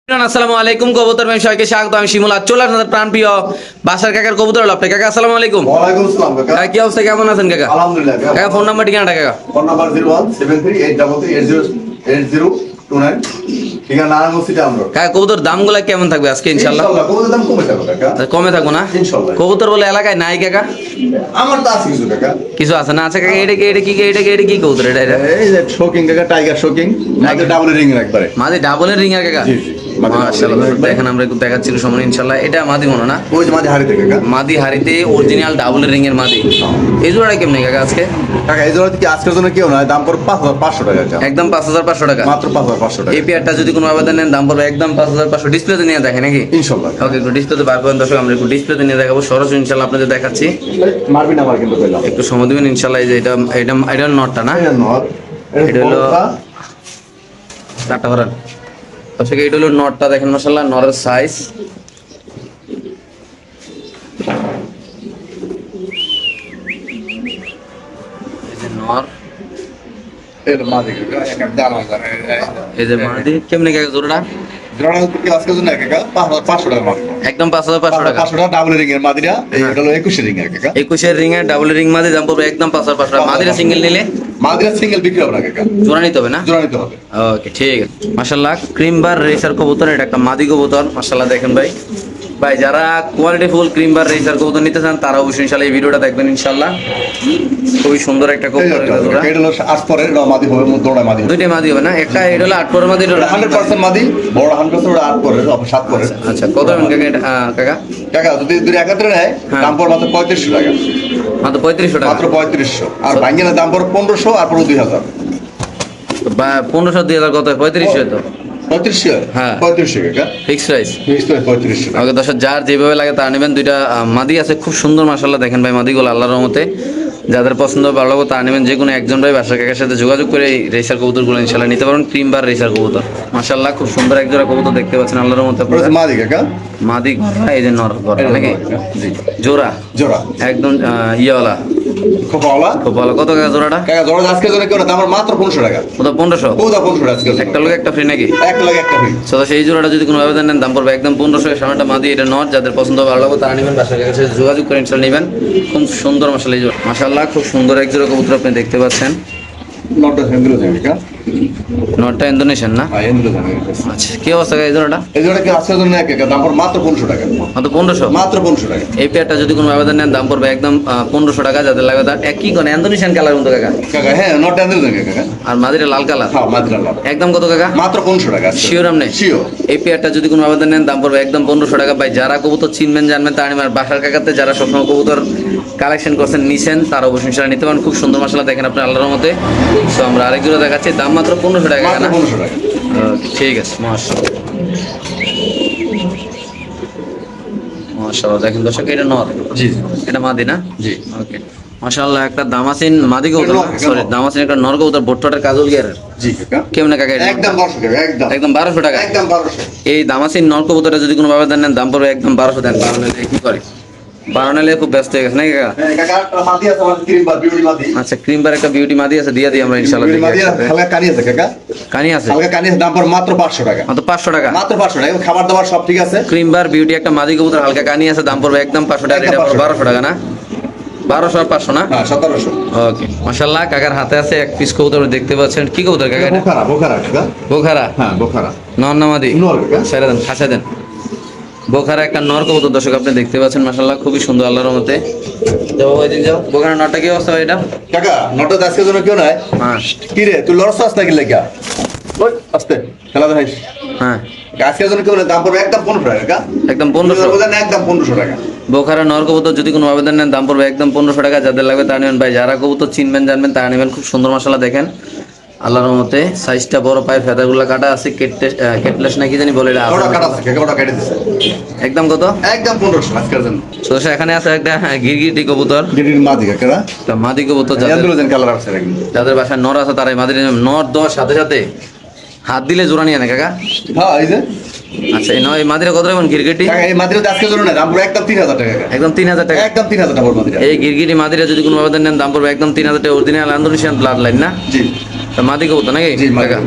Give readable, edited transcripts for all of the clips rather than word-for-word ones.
আসসালামু আলাইকুম কবুতর ভাই সবাইকে স্বাগত। আমি শিমুল আর চলে আসলাম প্রাণ প্রিয় বাসার কাকার কবুতর হলো আপনি কাকা। আসসালামু আলাইকুম। ওয়ালাইকুম আসসালাম কাকা। কাকা কি অবস্থা, কেমন আছেন কাকা? আলহামদুলিল্লাহ কাকা ফোন নাম্বার ঠিকানাটা কাকা? ফোন নাম্বার 01738088029, ঠিকানা নারায়ণগঞ্জ সিটি আমরা। কাকা কবুতর দামগুলা কেমন থাকবে আজকে ইনশাআল্লাহ? কবুতরের দাম কমে যাবে কাকা। কমে থাকবো না ইনশাআল্লাহ। কবুতর বলে এলাকায় নাই কাকা? আমার তো আছে কিছু কাকা। কিছু আছে না আছে কাকা? এটা কি কবুতর এটা? এই যে শোকিং কাকা, টাইগার শোকিং, নাকি ডাবল রিং এর একবারে। মাঝে ডাবলের রিং আর কাকা? জি জি। মাশাআল্লাহ দেখেন আমরা একটু দেখাচ্ছি সময় ইনশাআল্লাহ। এটা মাদি মনে না? ওই যে মাঝে হারিতে কাকা। মাদি হারিতে অরিজিনাল ডাবলের রিং এর মাদি। এই জোড়াটা কেমনে কাকা আজকে? কাকা এই জন্য কি আজকের জন্য কেউ নয়, দাম পড়বে 5500 টাকা কাকা। একদম 5500 টাকা মাত্র 5500 টাকা। এই পেয়ারটা যদি কোনো আবেদন নেন দাম পড়বে একদম 5500। ডিসপ্লেতে নিয়ে দেখেন নাকি? ইনশাআল্লাহ। ওকে, একটু ডিসপ্লেতে বার করেন দর্শক, আমরা একটু ডিসপ্লেতে নিয়ে দেখাবো সরাসরি ইনশাআল্লাহ আপনাদের দেখাচ্ছি। মারবি না আমার কিন্তু কইলাম। একটু সময় দিবেন ইনশাআল্লাহ। এই যে এটা নটটা না? এটা নর। এটা হলো কাটা করেন দর্শক। এটা হলো নটটা দেখেন মাশাআল্লাহ, নরের সাইজ। এই যে নর, এটা মাঝে কাকা, একটা দানা দানা। এই যে মাদি। কেমনে কাকা জোড়াটা? জোড়া কি আজকের জন্য কাকা 5500 টাকা মাত্র। একদম 5500 টাকা। 500 টাকা ডাবল রিং এর মাদিরা, এটা হলো 21 রিং এর কাকা। 21 রিং এর ডাবল রিং মাদি দাম পড়বে একদম 5500 টাকা। মাদিরা সিঙ্গেল নিলে মাদিরা সিঙ্গেল বিক্রি হবে না কাকা, জোড়া নিতে হবে না? জোড়া নিতে হবে। ওকে ঠিক আছে মাশাআল্লাহ। ক্রিম বার রেসার কবুতর, এটা একটা মাদি কবুতর মাশাআল্লাহ। দেখেন ভাই ভাই যারা কোয়ালিটি ফুল ক্রিম বার রেসার কবুতর নিতে চান তারা অবশ্যই ইনশাআল্লাহ এই ভিডিওটা দেখবেন ইনশাআল্লাহ। খুবই সুন্দর একটা কবুতর এটা জোড়া। এটা হলো 8 পরের মাদি হবে, দৌড়া মাদি হবে। দুইটা মাদি হবে না? একটা এটা হলো 8 পরের মাদি, এটা হলো 100% মাদি, বড় 100% ওটা 8 পরের, 7 পরের। আচ্ছা কত দাম কাকা এটা কাকা? কাকা যদি দুই একাত্রে নেয় হ্যাঁ। দাম পড়বে মাত্র 3500 টাকা। মাত্র 3500 টাকা। মাত্র 3500। আর ভাঙ্গিনা দাম পড়বে 1500 আর পুরো 2000। বা 1500 2000 কত হয়? 3500 তো 3500? হ্যাঁ। 3500 কাকা। Fix price. ফিক্স তো 3500 টাকা। ওকে দর্শক, যার যেভাবে লাগে তারা নেবেন। দুইটা মাদি আছে খুব সুন্দর মাশাআল্লাহ। দেখেন ভাই মাদিগুলো আল্লাহর রহমতে যাদের পছন্দ ভালো লাগবে তারা নেবেন। যে কোনো একজন ভাই বাসার কাকার সাথে যোগাযোগ করে এই রেসার কবুতরগুলো ইনশাআল্লাহ নিতে পারেন। ক্রিম বার রেসার কবুতর মাশাআল্লাহ, খুব সুন্দর এক জোড়া কবুতর দেখতে পাচ্ছেন আল্লাহর রহমতে ওটা আপনারা। মাদি কাকা। মাদি গড়া, এই যে নর গড়া নাকি? জি। জোড়া জোড়া। একদম ইয়েওয়ালা খুব ভালো। খুব ভালো। কত টাকা জোড়াটা? কাকা জোড়া আজকের জন্য কেউ না, দাম মাত্র 1500 টাকা। কত? 1500? কোথা 1500 টাকা আজকের জন্য? একটা লোক একটা ফ্রি নাকি? এক লাগে একটা ফ্রি। তো সেই জোড়াটা যদি কোনো আবেদন নেন দাম পড়বে একদম 1500। সামনেটা মাদি, এটা নর। যাদের পছন্দ ভালো লাগবে তারা নেবেন, বাসার কাছে যোগাযোগ করে ইনশাআল্লাহ নেবেন। খুব সুন্দর মাশাআল্লাহ এই জোড়া মাশাআল্লাহ, খুব সুন্দর এক জোড়া কবুতর আপনি দেখতে পাচ্ছেন। নটটা হেন্দ্র জানিকা। নরটা ইন্দোনেশিয়ান না? হ্যাঁ হেন্দ্র জানিকা। আচ্ছা কি অবস্থা এই জোড়াটা? এই জোড়া কি আজকের জন্য এক দাম পড়বে মাত্র 1500 টাকা। মাত্র 1500? মাত্র 1500 টাকা। এই পেয়ারটা যদি কোনো আবেদন নেন দাম পড়বে একদম 1500 টাকা। যাদের লাগবে তার একই কোন ইন্দোনেশিয়ান কালার মতো কাকা? কাকা হ্যাঁ নটটা হেন্দ্র জানিকা কাকা। আর মাদিরা লাল কালার? হ্যাঁ মাত্রা লাভ। একদম কত কাকা? মাত্র 1500 টাকা। শিওর আপনি? শিওর। এই পেয়ারটা যদি কোনো আবেদন নেন দাম পড়বে একদম 1500 টাকা। ভাই যারা কবুতর চিনবেন জানবেন তারা নেবেন। বাসার কাকাতে যারা সবসময় কবুতর কালেকশন করছেন নিছেন তারা অবশ্যই সেটা নিতে পারেন। খুব সুন্দর মাশাআল্লাহ দেখেন আপনি আল্লাহর মতে। তো আমরা আরেক জোড়া দেখাচ্ছি, দাম মাত্র 1500 টাকা মাত্র না? 1500 টাকা। ওকে ঠিক আছে মাশাআল্লাহ। মাশাআল্লাহ দেখেন দর্শক, এটা নর? জি এটা মাদি না? জি। ওকে মাশাআল্লাহ, একটা দামাসিন মাদি কবুতর, এটা নর, সরি দামাসিন একটা নর কবুতর, ভুট্টাটার কাজল গিয়ারের। জি কাকা। কেমনে কাকা এটা? একদম 1200 টাকা। একদম একদম 1200 টাকা। একদম 1200। এই দামাসিন নর কবুতরটা যদি কোনো আবেদন নেন দাম পড়বে একদম 1200 দেন। 12 নিলে কি করে? 12 নিলে খুব ব্যস্ত হয়ে গেছে নাকি কাকা? হ্যাঁ কাকা একটা মাদি আছে আমার ক্রিম বা বিউটি মাদি। আচ্ছা ক্রিম বার একটা বিউটি মাদি আছে, দিয়ে দিই আমরা ইনশাআল্লাহ। বিউটি দেখি মাদি একসাথে। হালকা কানি আছে কাকা। কানি আছে? হালকা কানি আছে, দাম পড়বে মাত্র 500 টাকা। মাত্র 500 টাকা? মাত্র 500 টাকা। খাবার দাবার সব ঠিক আছে। ক্রিম বার বিউটি একটা মাদি কবুতর, হালকা কানি আছে, দাম পড়বে একদম 500 টাকা। এটা পড়বে 1200 টাকা না? 1200 আর 500 না? হ্যাঁ 1700। ওকে মাশাআল্লাহ, কাকার হাতে আছে এক পিস কবুতর দেখতে পাচ্ছেন। কি কবুতর কাকা এটা? বোখারা বোখারা কাকা। বোখারা? হ্যাঁ বোখারা। নর না মাদি? নর কাকা। ছেড়ে দেন, খাসা দেন। বোখারা একটা নর কবুতর দর্শক আপনি দেখতে পাচ্ছেন মাশাআল্লাহ, খুবই সুন্দর আল্লাহর রহমতে। যাও ওইদিন যাও। বোখারা নরটা কি অবস্থা এটা? কাকা নটটা আজকের জন্য কেউ নাই। হ্যাঁ কি রে তুই লড়ছ আস নাকি লেগা? ওই আস্তে খেলা দেখাইস। হ্যাঁ আজকের জন্য কেউ নাই, দাম পড়বে একদম 1500 টাকা কাকা। একদম 1500? একদম 1500 টাকা। বোখারা নর কবুতর যদি কোনো আবেদন নেন দাম পড়বে একদম 1500 টাকা। যাদের লাগবে তারা নেবেন। ভাই যারা কবুতর চিনবেন জানবেন তারা নেবেন। খুব সুন্দর মাশাআল্লাহ দেখেন আল্লাহর রহমতে। সাইজটা বড়, পায়ে ফেদারগুলো কাটা আছে, কেটলেস নাকি জানি বলে এটা। ওটা কাটা আছে কাকা, ওটা কেটে দিছে। একদম কত? একদম 1500 আজকের জন্য। তো এখানে আছে একটা গিরগিটি কবুতর, গিরির মাদি কাকা। একটা মাদি কবুতর। এন্ড্রোজেন কালার আছে নাকি? যাদের বাসায় নর আছে তারা এই মাদি নর দেওয়ার সাথে সাথে হাত দিলে জোড়া নিয়ে নেয় কাকা। হ্যাঁ এই যে আচ্ছা এই মাদিরা কত রাখবেন গিরগিটি? কাকা এই মাদিরা আজকের জন্য নাই, দাম পড়বে একদম 3000 টাকা কাকা। একদম 3000 টাকা? একদম 3000 টাকা পড়বে মাদিরা। এই গিরগিটি মাদিরা যদি কোনো আবেদন নেন দাম পড়বে একদম 3000 টাকা। অরিজিনাল ইন্দোনেশিয়ান ব্লাড লাইন না? জি। তা মাদি কবুতর নাকি জি, মাদি। কাকা?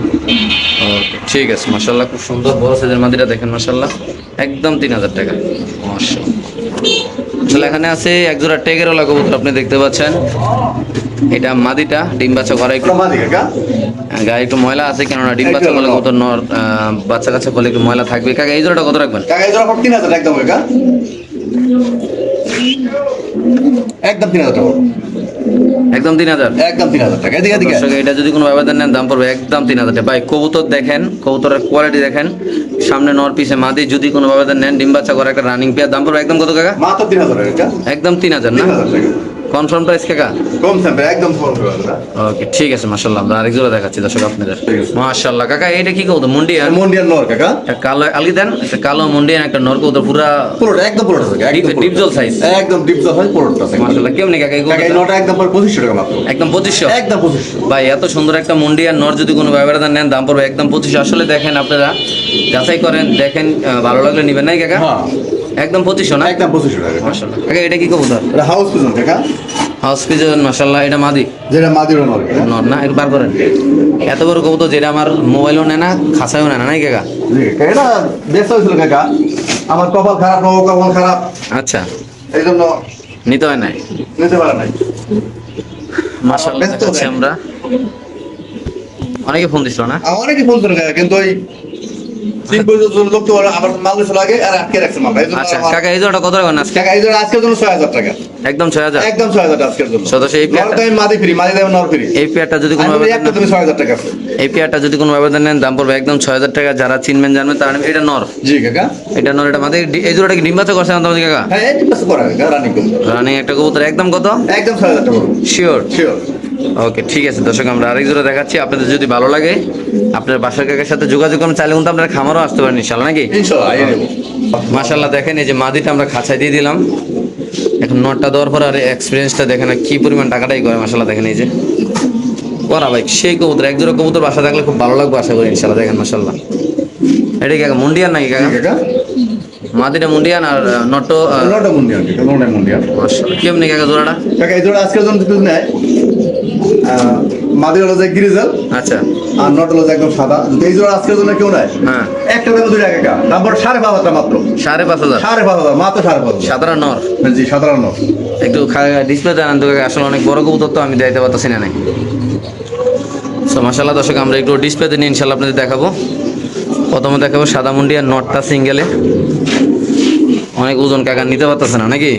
ওকে, ঠিক আছে মাশাআল্লাহ, খুব সুন্দর বড় সাইজের মাদিটা দেখেন মাশাআল্লাহ, একদম 3000 টাকা মাশাআল্লাহ। আসলে এখানে আছে এক জোড়া টেগেরওয়ালা কবুতর, আপনি দেখতে পাচ্ছেন। এটা মাদিটা ডিম বাচ্চা করা, একটু ওটা মাদি কাকা। গায়ে একটু ময়লা আছে, কেননা ডিম বাচ্চা করলে কবুতর নর বাচ্চা কাচ্চা করলে একটু ময়লা থাকবে। কাকা এই জোড়াটা কত রাখবেন? কাকা এই জোড়া 3000 একদম কাকা, একদম 3000 টাকা, একদম 3000। একদম 3000 টাকা। এদিকে এদিকে দর্শক, এটা যদি কোনো ব্যবধান নেন দাম পড়বে একদম 3000 টাকা। ভাই কবুতর দেখেন, কবুতরের কোয়ালিটি দেখেন, সামনে নর পিছে মাদি, যদি কোনো ব্যবধান নেন ডিম বাচ্চা করে একটা রানিং পেয়ার দাম পড়বে একদম কত কাকা? মাত্র 3000 টাকা কাকা, একদম 3000 না? 3000 টাকা কনফার্ম প্রাইস কাকা? কম থাকবে, একদম কম থাকবে। ওকে, ঠিক আছে মাশাআল্লাহ। আমরা আরেক জোড়া দেখাচ্ছি দর্শক আপনাদের। ঠিক আছে। মাশাআল্লাহ কাকা, এটা কি কবুতর? মুন্ডিয়ান? মন্ডিয়ান নর কাকা, একটা কালো আলগি দেন, একটা কালো মুন্ডিয়ান, একটা নর কবুতর, পুরা পুরোটা একদম পুরোটা কাকা, একদম পুরোটা। ডিপ জল সাইজ। একদম ডিপ জল হয় পুরোটা কাকা। মাশাআল্লাহ, কেমনে কাকা এই কাকা এই কবুতরটা? নটা একদম পড়ে 2500 টাকা মাত্র, একদম 2500। একদম 2500। ভাই এত সুন্দর একটা মুন্ডিয়ান নর যদি কোনো ব্যবধান নেন দাম পড়বে একদম 2500। আসলে দেখেন আপনারা যাচাই করেন, দেখেন ভালো লাগলে নিবেন নাই কাকা? হ্যাঁ একদম 2500 না? একদম 2500 টাকা কাকা। মাশাআল্লাহ কাকা, এটা কি কবুতর? এটা হাউস পিজন কাকা, হাউস পিজন মাশাআল্লাহ। এটা মাদি যেটা মাদির নর কাকা। নর না? একটু বার করেন। এত বড় কবুতর যেটা আমার মোবাইলও নেয় না, খাঁচায়ও নেয় না, নাই কাকা? জি কাকা, এটা ব্যস্ত হয়েছিল কাকা, আমার কপাল খারাপ, নবম কপাল খারাপ, আচ্ছা, এই জন্য নিতে হয় নাই। নিতে পারে নাই। মাশাআল্লাহ ব্যস্ত দেখাচ্ছি দেয়। আমরা। অনেকে ফোন দিছিল না? অনেকে ফোন করে কাকা, কিন্তু ওই 3 পর্যন্ত লোক তো আবার মাল দিছিল আগে আর আটকে রাখছে মাল। এই জন্য আচ্ছা আমার- কাকা, এই জোড়াটা কত রাখবেন আজকে? কাকা এই জন্য আজকের জন্য 6000 টাকা, একদম 6000। একদম 6000 টাকা আজকের জন্য। সদস্য এই নর পেয়ারটা, দামে মাদি ফ্রি, মাদি দামে নর ফ্রি। এই পেয়ারটা যদি কোনো আমি বলি ব্যবধান একটা তুমি 6000 টাকা আছে। এই পেয়ারটা যদি কোনো ব্যবধান নেন দাম পড়বে একদম 6000 টাকা। যারা চিনবেন জানবেন তারা নেবেন। এটা নর, জি কাকা, এটা নর, এটা মাদি। এই জোড়াটা কি ডিম বাচ্চা করছে না তোমাদের কাকা? হ্যাঁ এই পাশে করা কাকা, রানিং করুন। রানিং একটা কবুতর, একদম কত? একদম 6000 টাকা শিওর? শিওর। ওকে, ঠিক আছে দর্শক, আমরা আরেক জোড়া দেখাচ্ছি। আপনাদের যদি ভালো লাগে আপনার বাসার কাকার সাথে যোগাযোগ করুন, চাইলে কিন্তু আপনারা খামারও আসতে পারেন ইনশাআল্লাহ, নাকি? ইনশাআল্লাহ আইয়ে দেব। মাশাআল্লাহ দেখেন, এই যে মাদিটা আমরা খাঁচায় দিয়ে দিলাম, এখন নটটা দেওয়ার পর আর এক্সপিরিয়েন্সটা দেখেন আর কি পরিমাণ টাকাটাই করে। মাশাআল্লাহ দেখেন, এই যে করা ভাই সেই কবুতর, এক জোড়া কবুতর বাসা থাকলে খুব ভালো লাগবে আশা করি ইনশাআল্লাহ। দেখেন মাশাআল্লাহ, এটা কি মুন্ডিয়ান নাকি জি কাকা? কাকা, মাদিটা মুন্ডিয়ান আর নটটো নটা মুন্ডিয়ান কাকা, নটা মুন্ডিয়ান। মাশাআল্লাহ। কেমনি কাকা জোড়াটা? কাকা এই জন্য আজকের জন্য যদি নেয়, মাদি হলো যে গ্রিজেল আচ্ছা, আর নট হলো যে একদম সাদা। যদি এই জোড়া আজকের জন্য কেউ নেয়, হ্যাঁ, একটা দামে 2 টাকা কাকা, দাম পড়ে 5,500 টাকা মাত্র, 5500। 5,500 মাত্র 5,500। সাধারণ নর, জি সাধারণ। একটু ডিসপ্লে জানান তো কাকা, আসলে অনেক বড় কবুতর তো আমি দিতে পারতেছি না নাই। সো মাশাআল্লাহ দর্শক, আমরা একটু ডিসপ্লেতে নিয়ে ইনশাআল্লাহ আপনাদের দেখাবো। প্রথমে দেখাবো সাদা মুন্ডি আর নটটা সিঙ্গেলে। অনেক ওজন কাকা নিতে পারতেছে না নাকি?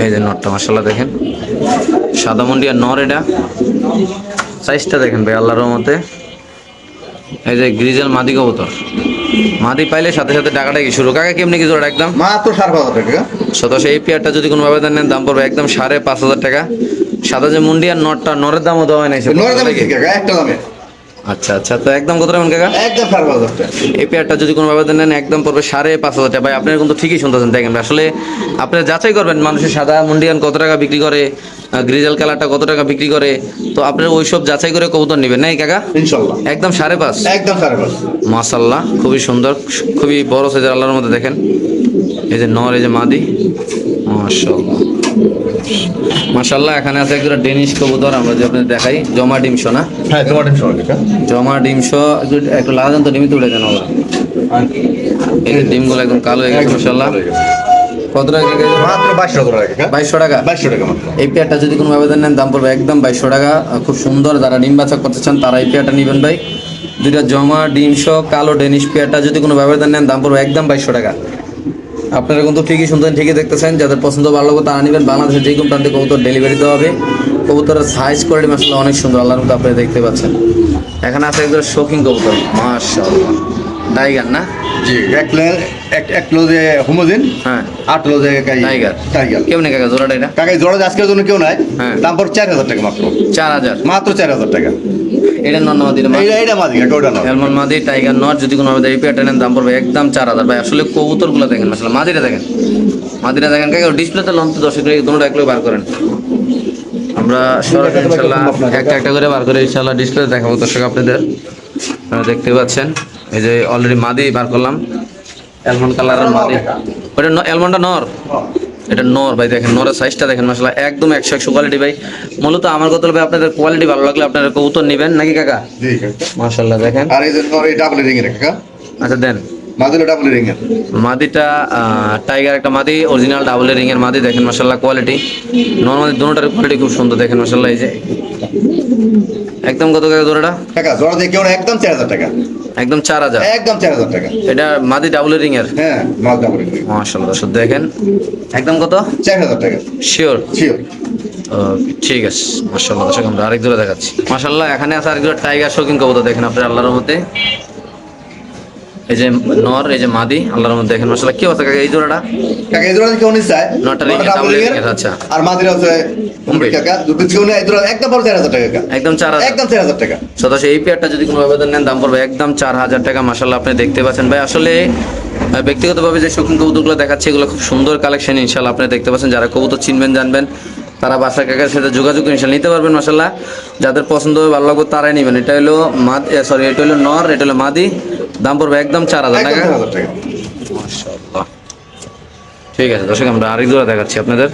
এই যে নটটা মাশাআল্লাহ দেখেন, সাদা মুন্ডি আর নর। এটা সাইজটা দেখেন ভাই আল্লাহর রহমতে। এই যে গ্রিজেল মাদি কবুতর, মাদি পাইলে সাথে সাথে টাকাটা কি শুরু। কাকা কেমনি কি জোড়া একদম? মাত্র 5,500 টাকা। সদস্য এই পেয়ারটা যদি কোনো ব্যবধান নেন দাম পড়বে একদম 5,500 টাকা। সাদা যে মুন্ডি আর নটটা, নরের দামও দেওয়া হয় নাই সে নটা দামে কি কাকা, একটা দামে আচ্ছা আচ্ছা, তো একদম কত রাখবেন কাকা? একদম 5,500 টাকা। এই পেয়ারটা যদি কোনো ব্যবধান নেন একদম পড়বে 5,500 টাকা। ভাই আপনারা কিন্তু ঠিকই শুনতেছেন, দেখেন আসলে আপনারা যাচাই করবেন মানুষের সাদা মুন্ডিয়ান কত টাকা বিক্রি করে, গ্রিজেল কালারটা কত টাকা বিক্রি করে, তো আপনারা ওইসব যাচাই করে কবুতর নেবেন নাই কাকা? ইনশাআল্লাহ একদম 5,500। একদম 5,500। মাশাআল্লাহ খুবই সুন্দর, খুবই বড় সাইজের আল্লাহর মধ্যে দেখেন। এই যে নর, এই যে মাদি, মাশাআল্লাহ মাশাআল্লাহ। এখানে আছে একটা ডেনিশ কবুতর, আমরা যে আপনাদের দেখাই, জমা ডিমশো না? হ্যাঁ তোমার টেনশন কাকা। জমা ডিমশো, একটু লাগান তো, ডিমই তুলে দেন ওরা। এই যে ডিমগুলো একদম কালো হয়ে গেছে মাশাআল্লাহ। কত টাকা কাকা? মাত্র 2200 টাকা কাকা। 2200 টাকা। 2200 টাকা মাত্র। এই পেয়ারটা যদি কোনো ব্যবধান নেন দাম পড়বে একদম 2200 টাকা। খুব সুন্দর, যারা ডিম বাচ্চা করতে চান তারা এই পেয়ারটা নেবেন ভাই। দুইটা জমা ডিমশো কালো ডেনিশ পেয়ারটা যদি কোনো ব্যবধান নেন দাম পড়বে একদম 2200 টাকা। আপনারা কিন্তু ঠিকই শুনতেন, ঠিকই দেখতেছেন। যাদের পছন্দ ভালো লাগবে তারা নেবেন। বাংলাদেশের যে কোনো প্রান্তে কবুতর ডেলিভারি দেওয়া হবে। কবুতরের সাইজ কোয়ালিটি মাশাআল্লাহ অনেক সুন্দর, আল্লাহর মতো আপনারা দেখতে পাচ্ছেন। এখানে আছে একজন শৌখিন কবুতর মাশাআল্লাহ, টাইগার না? জি এক কিলো যে হোমোজিন, হ্যাঁ 8 কিলো যে টাইগার। টাইগার। কেমনে কাকা জোড়াটা এটা? কাকা এই জোড়া আজকের জন্য কেউ নাই, হ্যাঁ। দাম পড়ে 4,000 টাকা মাত্র, 4000। মাত্র 4,000 টাকা। এটা নর মাদি? এইটা মাদি কাকা, ওটা না। এলমন মাদি টাইগার নট যদি কোনো এই পেয়ারটা নেন দাম পড়বে একদম 4000। ভাই আসলে কবুতরগুলো দেখেন মাশাআল্লাহ, মাদিটা দেখেন, মাদিটা দেখেন কাকা। ডিসপ্লেতে লন তো দর্শক দুটোটা একলে বার করেন, আমরা সরাসরি ইনশাআল্লাহ একটা একটা করে বার করে ইনশাআল্লাহ ডিসপ্লে দেখাবো দর্শক আপনাদের। আপনারা দেখতে পাচ্ছেন এই যে অলরেডি মাদি বার করলাম, অ্যালমন্ড কালারের মাদি। ওটা অ্যালমন্ডটা নর? এটা নর ভাই, দেখেন নরের সাইজটা দেখেন মাশাআল্লাহ, একদম 100 কোয়ালিটি ভাই। মূলত আমার কথা ভাই, আপনাদের কোয়ালিটি ভালো লাগলে আপনারা কবুতর নেবেন নাকি কাকা? জি কাকা। মাশাআল্লাহ দেখেন। আর এই যে নর, এই ডাবল রিং এর কাকা, আচ্ছা দেন। মাদিটা ডাবল রিং এর। মাদিটা টাইগার একটা মাদি, অরিজিনাল ডাবল রিং এর মাদি, দেখেন মাশাআল্লাহ কোয়ালিটি। নরমালি দুটোটার কোয়ালিটি খুব সুন্দর, দেখেন মাশাআল্লাহ। এই যে একদম কত টাকা জোড়াটা? কাকা জোড়া দিয়ে কেউ না, একদম 4000 টাকা। একদম 4000। একদম 4000 টাকা। এটা মাদি ডাবল রিং এর। হ্যাঁ মাল ডাবল রিং। মাশাআল্লাহ দর্শক দেখেন, একদম কত? 4000 টাকা। শিওর? শিওর। ওকে ঠিক আছে। মাশাআল্লাহ দর্শক আমরা আরেক জোড়া দেখাচ্ছি। মাশাআল্লাহ এখানে আছে আরেক জোড়া টাইগার শৌখিন কবুতর, দেখেন আপনার আল্লাহর মধ্যে। এই যে নর, এই যে মাদি, আল্লাহর মধ্যে দেখেন মাশাআল্লাহ। কি অবস্থা কাকা এই জোড়াটা? কাকা এই জোড়া কেউ নিতে চায়? নটা রিং এর, ডাবল রিং এর। আচ্ছা। আর মাদিরা হচ্ছে বোম্বে। কাকা দুটো কেউ নেয়, এই জোড়া একদম পড়ে 4000 টাকা কাকা। একদম 4000। একদম 4000 টাকা। সদস্য এই পেয়ারটা যদি কোনো আবেদন নেন দাম পড়বে একদম 4000 টাকা। মাশাআল্লাহ আপনি দেখতে পাচ্ছেন ভাই, আসলে ব্যক্তিগতভাবে যে শৌখিন কবুতরগুলো দেখাচ্ছে এগুলো খুব সুন্দর কালেকশন ইনশাআল্লাহ। আপনি দেখতে পাচ্ছেন, যারা কবুতর চিনবেন জানবেন তারা বাসা কাকার সাথে যোগাযোগ করে ইনশাআল্লাহ নিতে পারবেন। মাশাআল্লাহ যাদের পছন্দ হবে ভালো লাগবে তারাই নেবেন। এটা হলো সরি, এটা হলো নর, এটা হলো মাদি, দাম পড়বে একদম 4000 একদম টাকা। 4000 টাকা। মাশাআল্লাহ ঠিক আছে দর্শক, আমরা আরেক জোড়া দেখাচ্ছি আপনাদের।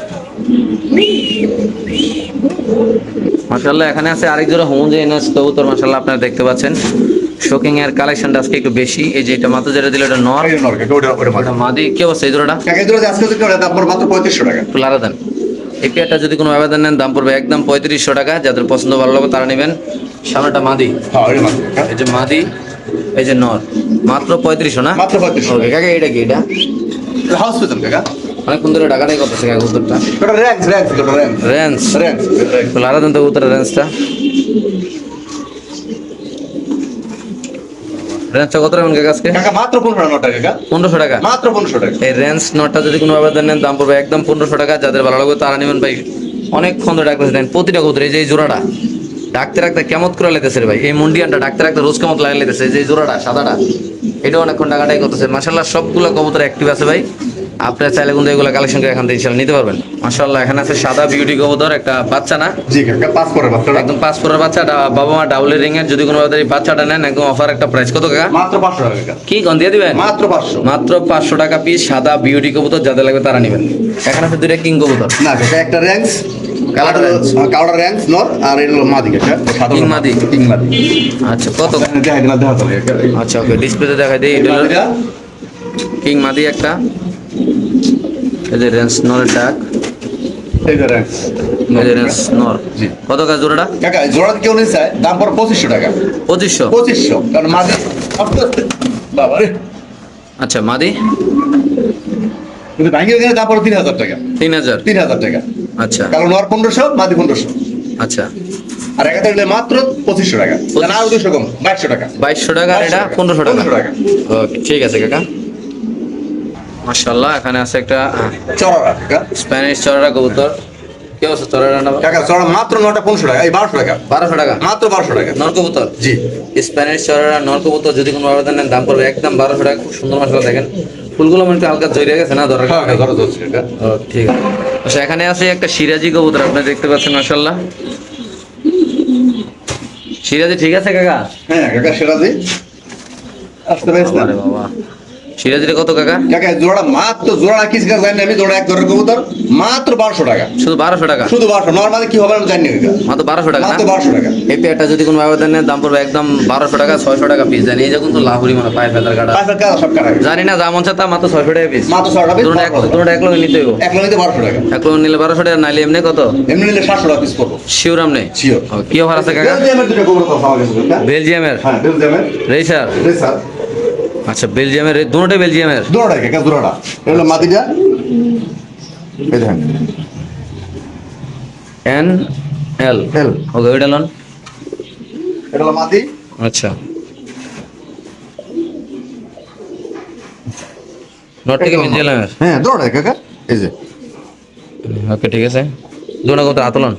মাশাআল্লাহ এখানে আছে আরেক জোড়া হোমোজেনাস কবুতর। মাশাআল্লাহ আপনারা দেখতে পাচ্ছেন শোকিং এর কালেকশনটা আজকে একটু বেশি। এই যে এটা মাত্র যেটা দিল এটা নর, এই নর কাকা, ওটা মাদি। এটা মাদি। কি অবস্থা এই জোড়াটা? কাকা এই জোড়া আজকে যদি কেউ নেয়, দাম পড়বে মাত্র 3500 টাকা। একটু লারা দেন। এই পেয়ারটা যদি কোনো আবেদন নেন দাম পড়বে একদম 3500 টাকা। যাদের পছন্দ ভালো লাগবে তারা নেবেন। সামনেটা মাদি, হ্যাঁ এই মাদি কাকা। এই যে মাদি, এই যে নর, মাত্র 3500 না? মাত্র 3500। ওকে কাকা, এটা কি? এটা এটা হাউস পিজন কাকা। অনেকক্ষণ ধরে ডাকাটাই করতেছে কাকা উত্তরটা। ওটা র‍্যাঙ্কস ওটা র‍্যাঙ্কস। Range ranks. একটু লারা দেন তো উত্তরের রেঞ্জটা। রেঞ্জটা কত রাখবেন কাকা আজকে? কাকা মাত্র 1500 টাকা কাকা। 1500 টাকা। মাত্র 1500 টাকা। এই রেঞ্জ নটটা যদি কোনো আবেদন নেন দাম পড়বে একদম 1500 টাকা। যাদের ভালো লাগবে তারা নেবেন ভাই। অনেকক্ষণ ধরে ডাকতেছে দেন প্রতিটা কবুতর। এই যে এই জোড়াটা ডাকতে রাখতে কেমন করে লেতেছে রে ভাই, এই মুন্ডিয়ানটা ডাকতে রাখতে রোজ কেমন লাগে লেতেছে। এই যে এই জোড়াটা সাদাটা, এটাও অনেকক্ষণ ডাকাটাই করতেছে। মাশাআল্লাহ সবগুলো কবুতর অ্যাক্টিভ আছে ভাই। আপনারা চাইলে কিন্তু এগুলো কালেকশন করে এখান থেকে ইনশাআল্লাহ নিতে পারবেন। মাশাআল্লাহ এখানে আছে সাদা বিউটি কবুতর, একটা বাচ্চা না? জি কাকা, পাস করে বাচ্চাটা। একদম 5 পরের বাচ্চা, বাবা মা ডাবল রিং এর। যদি কোনো এই বাচ্চাটা নেন একদম অফার একটা প্রাইস। কত কাকা? মাত্র 500 টাকা কাকা। কি গন দিয়ে দিবেন? মাত্র 500। মাত্র 500 টাকা পিস সাদা বিউটি কবুতর। যাদের লাগবে তারা নেবেন। এখানে আছে দুইটা কিং কবুতর। না কাকা, একটা ranks, colour ranks। Colour ranks নর, আর এটা হলো মাদি কাকা। সাদা কিং মাদি। কিং মাদি। আচ্ছা কত? দেখা দিলাম, দেখা তো কাকা। আচ্ছা ওকে, ডিসপ্লেতে দেখাই দিই। এটা হলো মাদিটা কিং মাদি একটা। এই যে রেঞ্জ নরের ডাক, এই যে র‍্যাঙ্কস। এই যে রেঞ্জ নর। জি কত কাজ জোড়াটা? কাকা, জোড়া কেউ নিতে চায় দাম পড়ে 2500 টাকা। 2500। 2500, কারণ মাদি আস্তে আস্তে বাবা রে, আচ্ছা মাদি কিন্তু ভাঙিয়ে গেলে দাম পড়ে 3000 টাকা। 3000। 3000 টাকা। আচ্ছা কারণ নর 1500, মাদি 1500। আচ্ছা আর একা থাকলে মাত্র 2500 টাকা। না আর 200 কম, 2200 টাকা। 2200 টাকা। আর এটা 1500 টাকা। 1500 টাকা। ওকে ঠিক আছে কাকা। মাশাআল্লাহ এখানে আছে একটা চড়া কাকা। স্প্যানিশ চড়া কবুতর। কি অবস্থা চড়াটা? কাকা চড়া মাত্র নটা 1500 টাকা, এই 1200 টাকা। 1200 টাকা মাত্র 1200 টাকা। নর কবুতর। জি স্প্যানিশ চড়া নর কবুতর যদি কোনো আবেদন নেন দাম পড়বে একদম 1200 টাকা। খুব সুন্দর মাশাআল্লাহ দেখেন। ফুলগুলো মনে একটু হালকা জড়িয়ে গেছে না দরকার? হ্যাঁ ধরো ধরছি কাকা। ঠিক আছে। আচ্ছা এখানে আছে একটা সিরাজি কবুতর, আপনি দেখতে পাচ্ছেন মাশাআল্লাহ। সিরাজি ঠিক আছে কাকা? হ্যাঁ কাকা, সেটা দিই আসতে পারিস না আরে বাবা, সিরাজিটা কত কাকা? কাকা। জোড়া মাত্র, জোড়া কিছু কাজ জানি না আমি, জোড়া এক ধরনের কবুতর মাত্র 1200 টাকা। শুধু 1200 টাকা? শুধু 1200। নরমালি কি হবে আমি জানি না কাকা। মাত্র 1200 টাকা না? মাত্র 1200 টাকা। এই পেয়ারটা যদি কোনো আবেদন নেন দাম পড়বে একদম 1200 টাকা। 600 টাকা পিস। জানি এই যে কিন্তু লাহুরি মানে পায়ে ফেদার কাটা পাঁচশো টাকা সব কাটা। জানি না, যা মন চায় তা মাত্র 600 টাকা পিস। মাত্র 600 টাকা পিস। দুটো এক লোক নিতে হইব। এক লোক নিতে 1200 টাকা। এক লোক নিলে 1200 টাকা, নাইলে এমনি কত? এমনি নিলে 700 টাকা পিস করবো। শিওর আমনে? Sure। কি অফার আছে কাকা? বেলজিয়ামের দুটো কবুতর পাওয়া গেছে কাকা। বেলজিয়ামের হ্যাঁ বেলজিয়ামের রেসার। রেসার। আচ্ছা বেলজিয়ামের, দুটোটাই বেলজিয়ামের। জোড়াটা কাকা, জোড়াটা এটা হলো মাদিটা। এই দেখেন এন এল এল। ওকে ওইটা লন। এটা হলো মাদি। আচ্ছা নট থেকে বেলজিয়ামের। হ্যাঁ জোড়াটা কাকা, এই যে ওকে ঠিক আছে। দুটো কবুতর আতলন।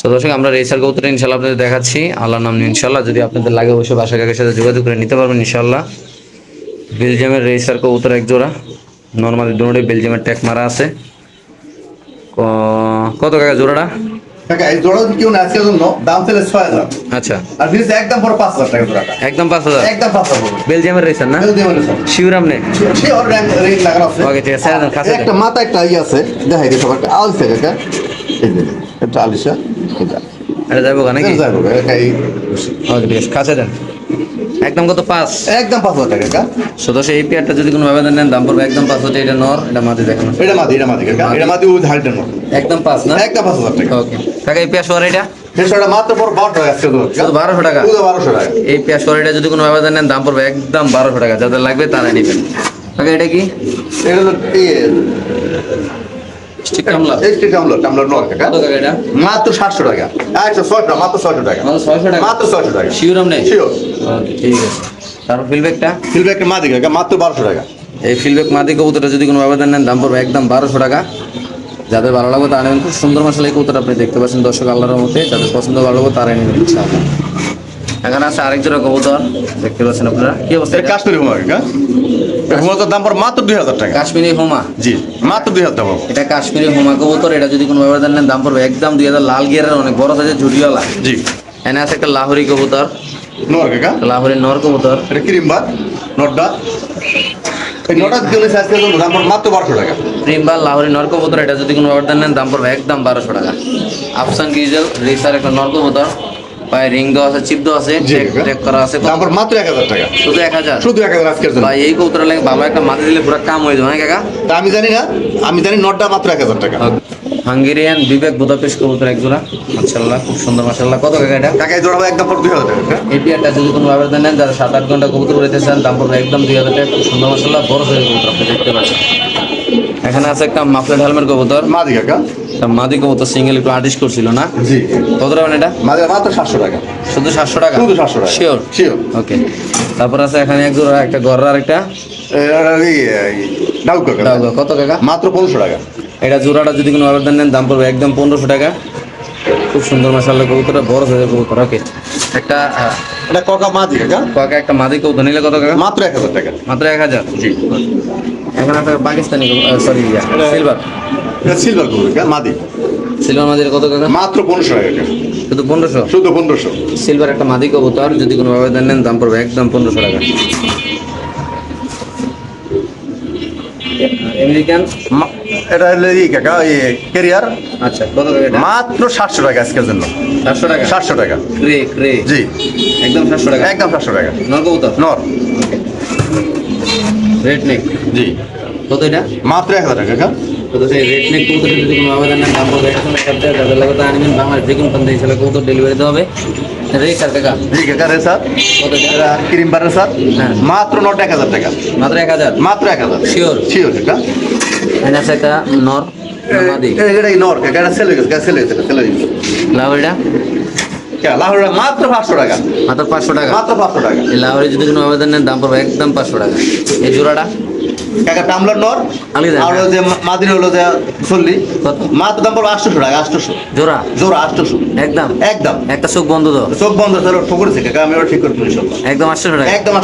তো দর্শক আমরা রেসার কবুতর ইনশাআল্লাহ আপনাদের দেখাচ্ছি। আল্লাহর নাম নিয়ে ইনশাআল্লাহ। যদি আপনাদের লাগে অবশ্যই বাসা কাকের সাথে যোগাযোগ করে নিতে পারবেন ইনশাআল্লাহ। বেলজিয়ামের রেসার কবুতর এক জোড়া। নর্মালি দুটোই বেলজিয়ামের ট্যাগ মারা আছে। কত কাকা জোড়াটা? কাকা এই জোড়া যদি কেউ না আজকের জন্য দাম চলে 6000 আচ্ছা আর ফিস একদম পর 5000 টাকা জোড়াটা একদম 5000 একদম 5000 বেলজিয়ামের রেসার না বেল দিয়ে মানে স্যার শিওর আপনি সে ওর রিং লাগানো আছে ওকে ঠিক আছে স্যার কাছে দেন। একটা মাথা একটা ই আছে দেখাই দিই সবাইকে আলছে কাকা এই যে এটা আলিশা এটা এটা যাবো নাকি এটা যাবো কাকা এই ওকে ঠিক আছে কাছে দেন একদম কত 5 একদম 5000 টাকা কাকা সদস্য এই পেয়ারটা যদি কোনো ভাবে নেন দাম পড়বে একদম 500 এটা নর এটা মাদি দেখেন এটা মাদি কাকা এটা মাদি ওই হাইটের মতো একদম 5 না একদম 5000 টাকা ওকে কাকা এই পেয়ার সর এটা সেটা মাত্র পর 12 টাকা আজকে শুধু 1200 টাকা শুধু 1200 টাকা এই পেয়ার সর এটা যদি কোনো ভাবে নেন দাম পড়বে একদম 1200 টাকা যাদের লাগবে তারা নেবেন কাকা এটা কি এটা হলো এই স্টিক কামলা এক্সট্রা টামলার নর কাকা কত টাকা এটা মাত্র 700 টাকা আচ্ছা 600 টাকা মাত্র 600 টাকা মানে 600 টাকা মাত্র 600 টাকা শিওর আপনি শিওর ওকে ঠিক আছে তারপর ফিলব্যাকটা ফিলব্যাকের মাদি কাকা মাত্র 1200 টাকা এই ফিলব্যাক মাদি কবুতরটা যদি কোনো ভাবে নেন দাম পড়বে একদম 1200 টাকা যাদের ভালো লাগবে তারা নেবেন খুব সুন্দর মাসাল এই কবুতর আপনি দেখতে পাচ্ছেন দর্শক আল্লাহর মতে যাদের পছন্দ ভালো লাগবে তারাই নেবেন ইনশাআল্লাহ এখানে আছে আরেক জোড়া কবুতর দেখতে পাচ্ছেন আপনারা কি অবস্থা এটা কাশ্মীরি হুমা কাকা হুমাটার দাম পর মাত্র 2000 টাকা কাশ্মীরি হোমা জি মাত্র 2000 টাকা এটা কাশ্মীরি হোমা কবুতর এটা যদি কোনো ভাবে নেন দাম পড়বে একদম 2000 লাল গিয়ারের অনেক বড় সাইজের ঝুড়িওয়ালা জি এখানে আছে একটা লাহোরি কবুতর নর কাকা লাহোরি নর কবুতর এটা ক্রিমবা নটটা এই নটা দিলে আজকে দাম পর মাত্র 1200 টাকা প্রিমবার লাহোরি নর কবুতর এটা যদি কোনো ভাবে নেন দাম পড়বে একদম 1200 টাকা আফসান গিজেল রেসার একটা নর কবুতর পায়ে রিং দেওয়া আছে চিপ দেওয়া আছে জি ট্যাগ করা আছে দাম পর মাত্র 1000 টাকা শুধু 1000 শুধু 1000 আজকের জন্য ভাই এই কবুতরের লাগে ভালো একটা মাটি দিলে পুরো কাম হয়ে যাবে না কাকা তা আমি জানি না আমি জানি নটটা মাত্র 1000 টাকা হাঙ্গেরিয়ান বিবেক বুদাপেস্ট কবুতর এক জোড়া মাশাআল্লাহ খুব সুন্দর মাশাআল্লাহ কত টাকা এটা কাকা এই জোড়া একদম পর 2000 টাকা এই পেয়ারটা যদি কোনো ভাবে নেন যারা 7-8 ঘন্টা কবুতর উড়াইতে চান দাম পড়বে একদম 2000 টাকা খুব সুন্দর মাশাআল্লাহ বড় সাইজের কবুতর আপনি দেখতে পাচ্ছেন এখানে আছে একটা মাফলেট হেলমেট কবুতর মাদি কাকা মাদি কবুতর সিঙ্গেল একটু আর্টিস্ট করছিল না জি কত টাকা এটা মাদি মাত্র 700 টাকা শুধু 700 টাকা শুধু 700 টাকা শিওর শিওর ওকে তারপর আছে এখানে এক জোড়া একটা গররা আর একটা ডাউক কাকা ডাউগা। কত টাকা মাত্র 1500 টাকা এটা জোড়াটা যদি কোনো আবেদন নেন দাম পড়বে একদম 1500 টাকা খুব সুন্দর মাশাআল্লাহ কবুতরটা বড় সাইজের কবুতর ওকে একটা এটা কোকা মাদি কাকা কাকা একটা মাদি কবুতর নিলে কত টাকা মাত্র 1000 টাকা মাত্র 1000 জি এখন একটা পাকিস্তানি সরি সিলভার এটা সিলভার কাকা মাদি সিলভার মাদির কত টাকা মাত্র 1500 টাকা কাকা শুধু 1500 শুধু 1500 সিলভার একটা মাদি কবুতর যদি কোনো আবেদন নেন দাম পড়বে একদম 1500 টাকা আমেরিকান এটা হলো এই কাকা এই ক্যারিয়ার আচ্ছা কত টাকা এটা মাত্র 700 টাকা আজকের জন্য 700 টাকা 700 টাকা ক্রে ক্রে জি একদম 700 টাকা একদম 700 টাকা নর কবুতর নর রেড নেক জি কত এটা মাত্র 1000 টাকা কাকা তো সেই রেড নেক কবুতর যদি কোনো আবেদন নেন দাম পড়বে একদম 1000 যাদের লাগে তা আনবেন বাংলাদেশ যে কোনো প্রান্তে ইনশাআল্লাহ কবুতর ডেলিভারি দেওয়া হবে রেসার টাকা জি কাকা রে স্যার কত এটা এটা ক্রিম বারে স্যার হ্যাঁ। মাত্র নট 1000 টাকা মাত্র 1000 মাত্র 1000 শিওর শিওর কাকা এখানে আছে একটা নর মাদি এটাই নর কাকা এটা সেল হয়ে গেছে সেল হয়ে গেছে সেল হয়ে গেছে লাহোরিটা লাহোরে মাত্র 500 টাকা মাত্র 500 টাকা মাত্র 500 টাকা এই লাহোরে যদি কোনো আবেদন নেন দাম পড়বে একদম 500 টাকা এই জোড়াটা কাকা টামলার নর আলাদা। আর হলো যে মাদির হলো যে চল্লি কত মাত্র দাম পড়বে 800 টাকা 800 জোড়া জোড়া 800 একদম একদম একটা চোখ বন্ধ তো চোখ বন্ধ স্যার ঠকুরেছে কাকা আমি ওটা ঠিক করে দিই ইনশাআল্লাহ একদম 800 টাকা একদম